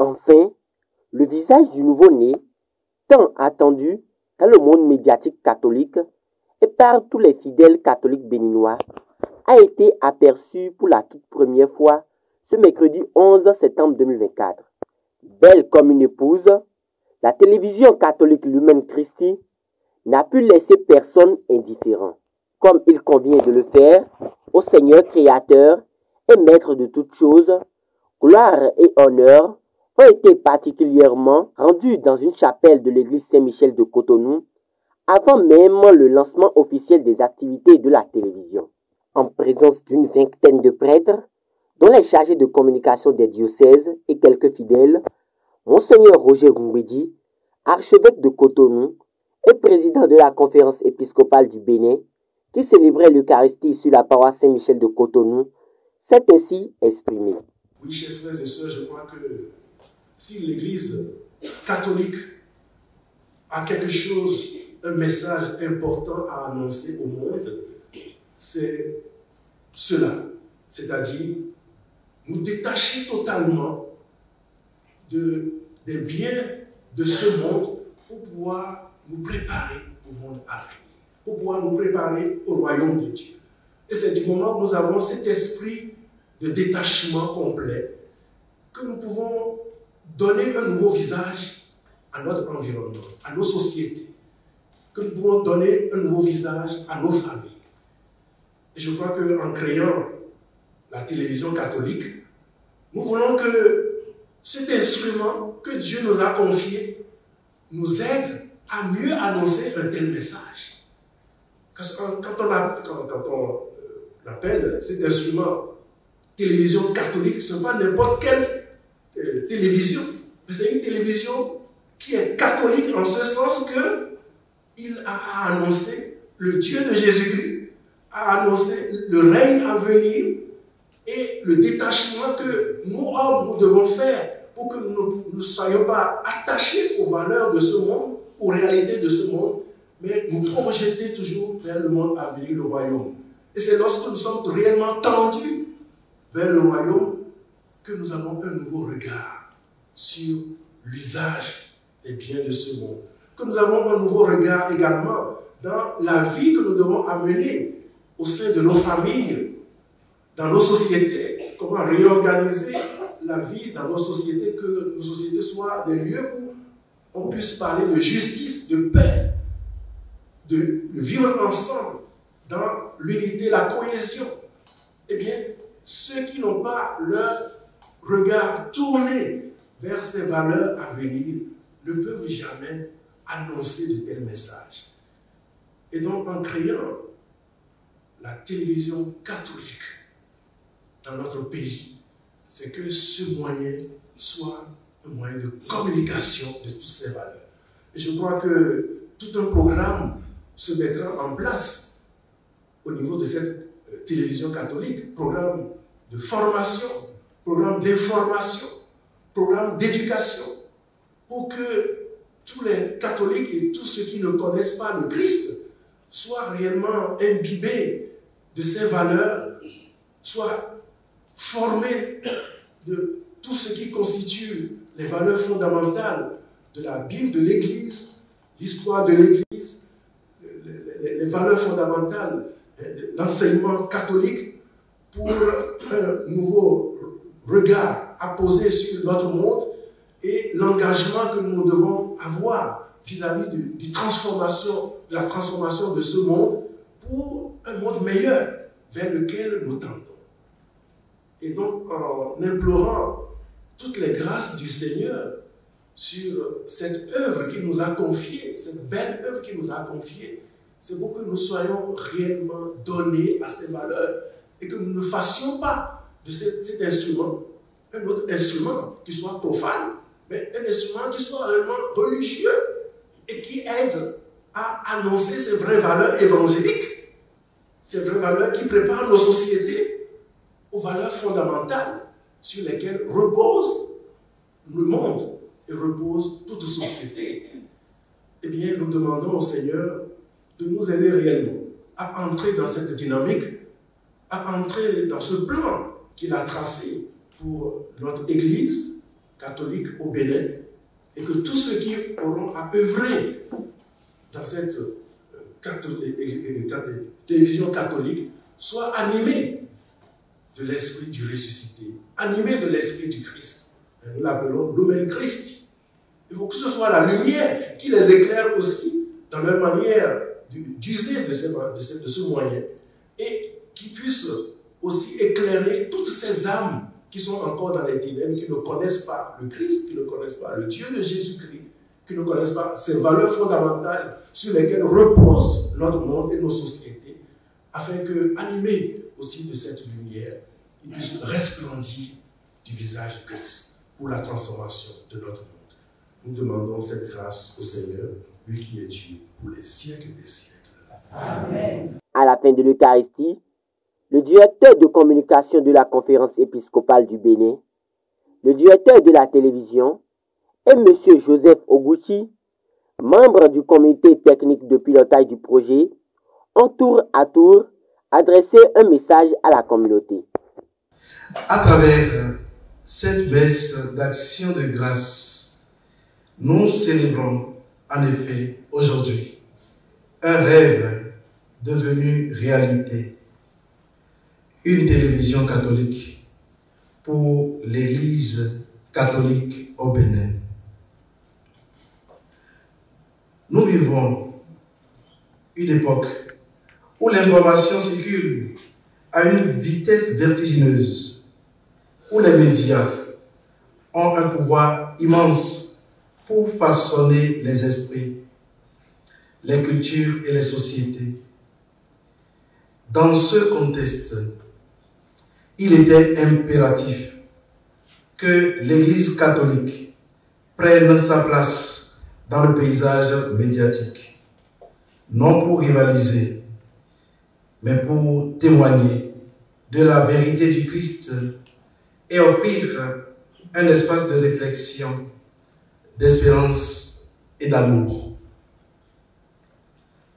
Enfin, le visage du nouveau-né, tant attendu dans le monde médiatique catholique et par tous les fidèles catholiques béninois, a été aperçu pour la toute première fois ce mercredi 11 septembre 2024. Belle comme une épouse, la télévision catholique Lumen Christi n'a pu laisser personne indifférent, comme il convient de le faire au Seigneur créateur et maître de toutes choses. Gloire et honneur ont été particulièrement rendus dans une chapelle de l'église Saint-Michel de Cotonou avant même le lancement officiel des activités de la télévision. En présence d'une vingtaine de prêtres, dont les chargés de communication des diocèses et quelques fidèles, Monseigneur Roger Gungwedi, archevêque de Cotonou et président de la conférence épiscopale du Bénin, qui célébrait l'Eucharistie sur la paroisse Saint-Michel de Cotonou, s'est ainsi exprimé. Oui, chers frères et sœurs, je crois que si l'Église catholique a quelque chose, un message important à annoncer au monde, c'est cela, c'est-à-dire nous détacher totalement des biens de ce monde pour pouvoir nous préparer au monde à venir, pour pouvoir nous préparer au royaume de Dieu. Et c'est du moment où nous avons cet esprit de détachement complet que nous pouvons donner un nouveau visage à notre environnement, à nos sociétés, que nous pouvons donner un nouveau visage à nos familles. Et je crois qu'en créant la télévision catholique, nous voulons que cet instrument que Dieu nous a confié nous aide à mieux annoncer un tel message. Quand on appelle cet instrument télévision catholique, ce n'est pas n'importe quelle télévision, mais c'est une télévision qui est catholique en ce sens qu'il a annoncé le Dieu de Jésus-Christ, a annoncé le règne à venir et le détachement que nous, hommes, nous devons faire pour que nous ne soyons pas attachés aux valeurs de ce monde, aux réalités de ce monde, mais nous projeter toujours vers le monde à venir, le royaume. Et c'est lorsque nous sommes réellement tendus vers le royaume que nous avons un nouveau regard sur l'usage des biens de ce monde. Que nous avons un nouveau regard également dans la vie que nous devons amener au sein de nos familles, dans nos sociétés, comment réorganiser la vie dans nos sociétés, que nos sociétés soient des lieux où on puisse parler de justice, de paix, de vivre ensemble dans l'unité, la cohésion. Eh bien, ceux qui n'ont pas leur regard tourné vers ces valeurs à venir ne peuvent jamais annoncer de tels messages. Et donc, en créant la télévision catholique dans notre pays, c'est que ce moyen soit un moyen de communication de toutes ces valeurs. Et je crois que tout un programme se mettra en place au niveau de cette télévision catholique, programme de formation, programme d'information, programme d'éducation, pour que tous les catholiques et tous ceux qui ne connaissent pas le Christ soient réellement imbibés de ces valeurs, soient formés de tout ce qui constitue les valeurs fondamentales de la Bible, de l'Église, l'histoire de l'Église, les valeurs fondamentales de l'enseignement catholique, pour un nouveau regard à poser sur notre monde et l'engagement que nous devons avoir vis-à-vis de la transformation de ce monde pour un monde meilleur vers lequel nous tendons. Et donc, en implorant toutes les grâces du Seigneur sur cette œuvre qu'il nous a confiée, cette belle œuvre qu'il nous a confiée, c'est pour que nous soyons réellement donnés à ces valeurs et que nous ne fassions pas de cet instrument un autre instrument qui soit profane, mais un instrument qui soit réellement religieux et qui aide à annoncer ces vraies valeurs évangéliques, ces vraies valeurs qui préparent nos sociétés aux valeurs fondamentales sur lesquelles repose le monde et repose toute société. Eh bien, nous demandons au Seigneur de nous aider réellement à entrer dans cette dynamique, à entrer dans ce plan qu'il a tracé pour notre Église, catholique au Bénin et que tous ceux qui auront à œuvrer dans cette télévision catholique soient animés de l'esprit du ressuscité, animés de l'esprit du Christ. Nous l'appelons Lumen Christi. Il faut que ce soit la lumière qui les éclaire aussi dans leur manière d'user de ce moyen et qui puisse aussi éclairer toutes ces âmes qui sont encore dans les ténèbres, qui ne connaissent pas le Christ, qui ne connaissent pas le Dieu de Jésus-Christ, qui ne connaissent pas ces valeurs fondamentales sur lesquelles repose notre monde et nos sociétés, afin que, animés aussi de cette lumière, ils puissent resplendir du visage de Christ pour la transformation de notre monde. Nous demandons cette grâce au Seigneur, lui qui est Dieu pour les siècles des siècles. Amen. À la fin de l'Eucharistie, le directeur de communication de la conférence épiscopale du Bénin, le directeur de la télévision et M. Joseph Oguchi, membre du comité technique de pilotage du projet, ont tour à tour adressé un message à la communauté. À travers cette messe d'action de grâce, nous célébrons en effet aujourd'hui un rêve devenu réalité, une télévision catholique pour l'Église catholique au Bénin. Nous vivons une époque où l'information circule à une vitesse vertigineuse, où les médias ont un pouvoir immense pour façonner les esprits, les cultures et les sociétés. Dans ce contexte, il était impératif que l'Église catholique prenne sa place dans le paysage médiatique, non pour rivaliser, mais pour témoigner de la vérité du Christ et offrir un espace de réflexion, d'espérance et d'amour.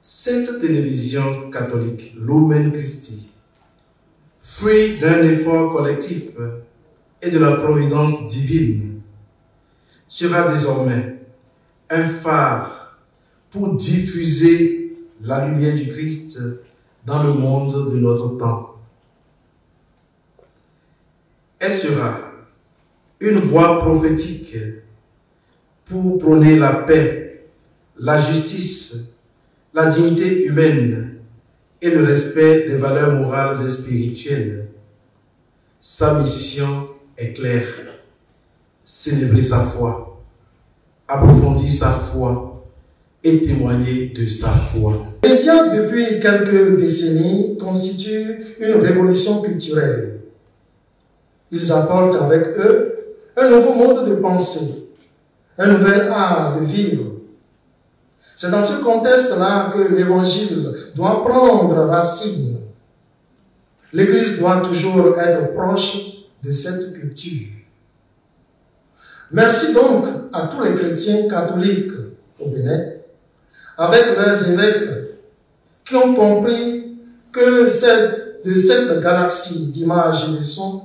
Cette télévision catholique, Lumen Christi, fruit d'un effort collectif et de la providence divine, sera désormais un phare pour diffuser la lumière du Christ dans le monde de notre temps. Elle sera une voix prophétique pour prôner la paix, la justice, la dignité humaine et le respect des valeurs morales et spirituelles. Sa mission est claire: célébrer sa foi, approfondir sa foi et témoigner de sa foi. Les médias, depuis quelques décennies, constituent une révolution culturelle. Ils apportent avec eux un nouveau mode de pensée, un nouvel art de vivre. C'est dans ce contexte-là que l'Évangile doit prendre racine. L'Église doit toujours être proche de cette culture. Merci donc à tous les chrétiens catholiques au Bénin, avec leurs évêques, qui ont compris que de cette galaxie d'images et de sons,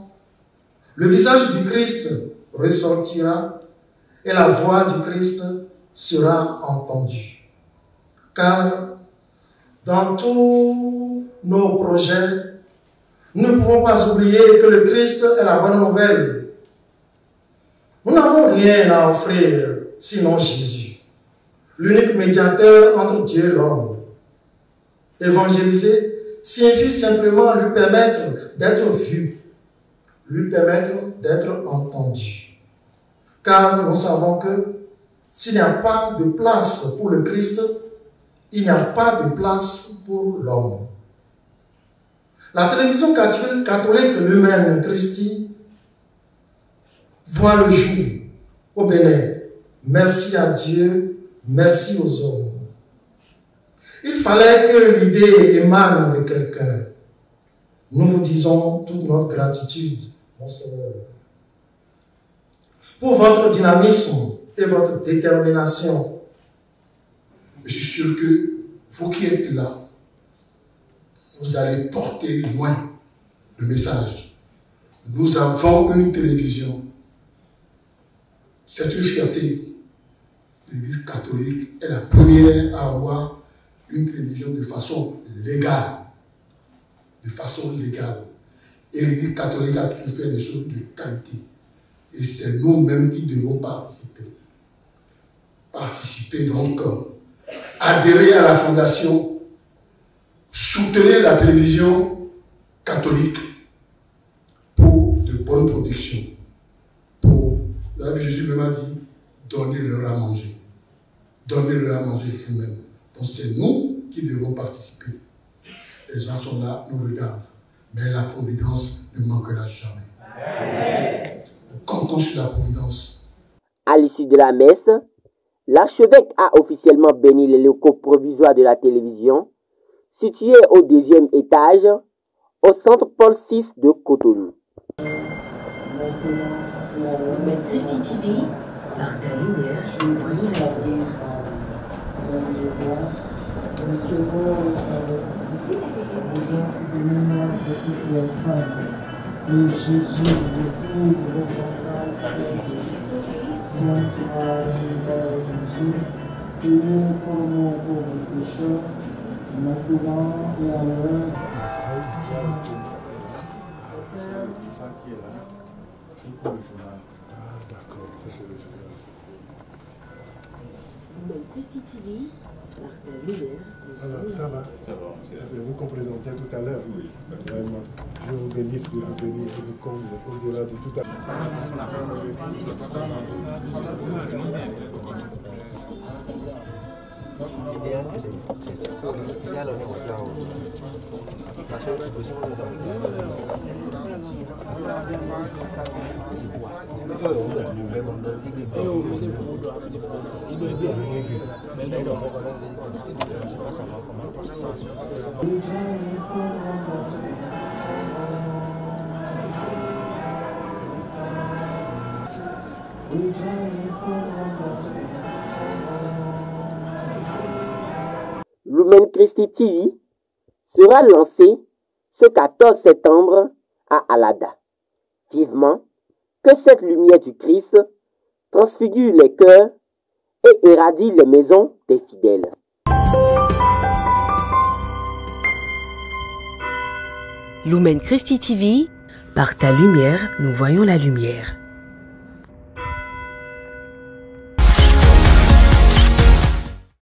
le visage du Christ ressortira et la voix du Christ sera entendue. Car dans tous nos projets, nous ne pouvons pas oublier que le Christ est la bonne nouvelle. Nous n'avons rien à offrir sinon Jésus, l'unique médiateur entre Dieu et l'homme. Évangéliser signifie simplement lui permettre d'être vu, lui permettre d'être entendu. Car nous savons que s'il n'y a pas de place pour le Christ, il n'y a pas de place pour l'homme. La télévision catholique Lumen Christi voit le jour au Bénin. Merci à Dieu, merci aux hommes. Il fallait que l'idée émane de quelqu'un. Nous vous disons toute notre gratitude, mon Seigneur, pour votre dynamisme et votre détermination. Je suis sûr que vous qui êtes là, vous allez porter loin le message. Nous avons une télévision C'est une fierté. L'Église catholique est la première à avoir une télévision de façon légale. De façon légale. Et l'Église catholique a toujours fait des choses de qualité. Et c'est nous-mêmes qui devons participer. Participer donc, adhérer à la fondation, soutenir la télévision catholique pour de bonnes productions. Pour, Jésus même a dit, donnez-leur à manger. Donnez-leur à manger vous-même. Donc c'est nous qui devons participer. Les gens sont là, nous regardent. Mais la providence ne manquera jamais. Nous comptons sur la providence. À l'issue de la messe, l'archevêque a officiellement béni les locaux provisoires de la télévision, situés au 2e étage, au centre Paul VI de Cotonou. Lumen Christi TV, par ta lumière, nous voyons la lumière. Et Jésus, le fruit de vos entrailles, Sainte Marie, Mère de Dieu, priez pour nous pauvres pécheurs, maintenant et à l'heure. Lumen Christi TV, par ta lumière. Alors, ça va. Ça, c'est vous qu'on présentait tout à l'heure. Oui. Vraiment. Je vous bénisse, je vous bénis, je vous comble au-delà de tout à L'idéal, c'est pour l'idéal, on est au Yao. Parce que c'est possible de dans le Lumen Christi TV sera lancé ce 14 septembre à Alada. Vivement que cette lumière du Christ transfigure les cœurs et irradie les maisons des fidèles. Lumen Christi TV, par ta lumière, nous voyons la lumière.